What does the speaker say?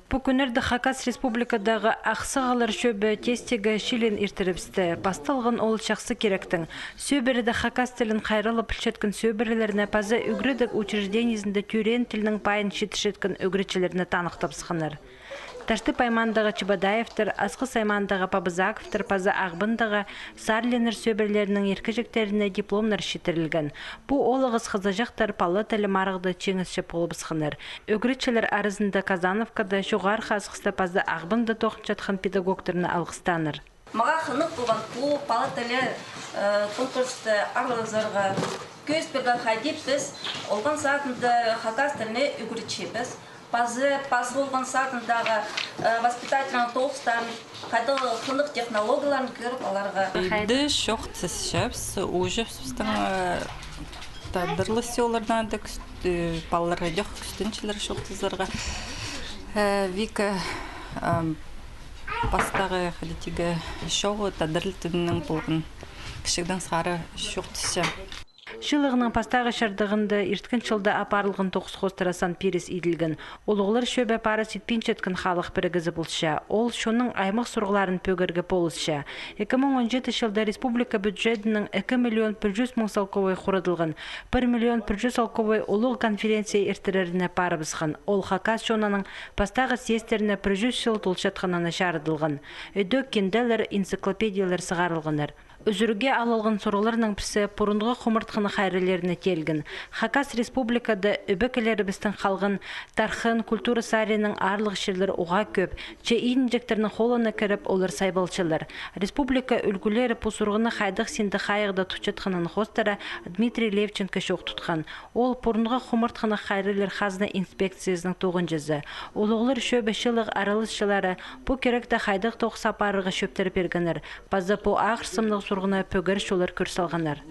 Бу күнерді Хакас республикадағы ақсығалар шөбі тестегі шилен иртіріпсті. Бастылғын ол шақсы керектің. Сөбірді Хакас тілін қайралы пілшеткін сөбірлеріне пазы үгірідік учрежденизінде тюрен тілінің пайын шетішеткін үгірічілеріне танықтап сықыныр. Ташты паймандағы Чебадаевтер, Асқы саймандағы Пабызаковтер, пазы Ағбындағы Сарленер сөбірлерінің еркежектеріне дипломнар шетірілген. Бұ олығыз қызажақтар палы тілі марықты чеңізші полыбысқыныр. Өгірітшілер арызында Казановкада жоғар қасықсты пазы Ағбынды тоқыншатқан педагогтеріні алғыстаныр. Маға қынық болған бұл палы тілі конкурсты арлызырға көз берген қайдеп біз олған саатында Хакас тіліне үгірітшебіз. Пазы болған сатындағы воспитательный толстан, қайда қынық технологияларын көріп аларға. Ді шоқ тізшепс, ұжыпстың тадырлы селардан да балаларға жоқ күстіншілер шоқ тізларға. Вика бастағы қадетігі шоғы тадырлы түнінің болғын кішігдің сары шоқ тізшеп. Шылығының пастағы шардығында ирткін шылда апарылғын тоқыс қостырасан перес иділгін. Олығылар шөбі пара сетпен четкін халық бірігізі болша. Ол шоның аймақ сұрғыларын пөгіргі болысша. 2017 жылда республика бюджетінің 2 миллион 100 мың салковой құрыдылғын. 1 миллион 100 салковой олық конференция ерттіреріне парыбызғын. Ол Хакас шонаның пастағы сестеріне 100 жыл толшатқанына шарыдылғын. Өдік кенделер, энциклопедиялар сығарылғыныр. Үзірге алылған сұрғыларының пірсі бұрынғы құмыртқыны қайрылеріне келгін. Хакас республикада өбекілері біздің қалғын тархын, культура саренің арлық шерлер оға көп. Че инжектерінің қолына кіріп олар сайбалшылар. Республика үлгілері пұсырғыны қайдық сенді қайығда тұчатқанын қостара Дмитрий Левченко шоқ тұтқан. Ол бұрынғы құмыртқыны қайрылер қазына инспекциясының тоғын жазы. Олығылар шөбі шылық аралысшылары бұ керекті қайдық тоқ сапарығы шөптері бергенер. Базы бұ ағырсымның сұрғына пөгір шолар көрсалғанар.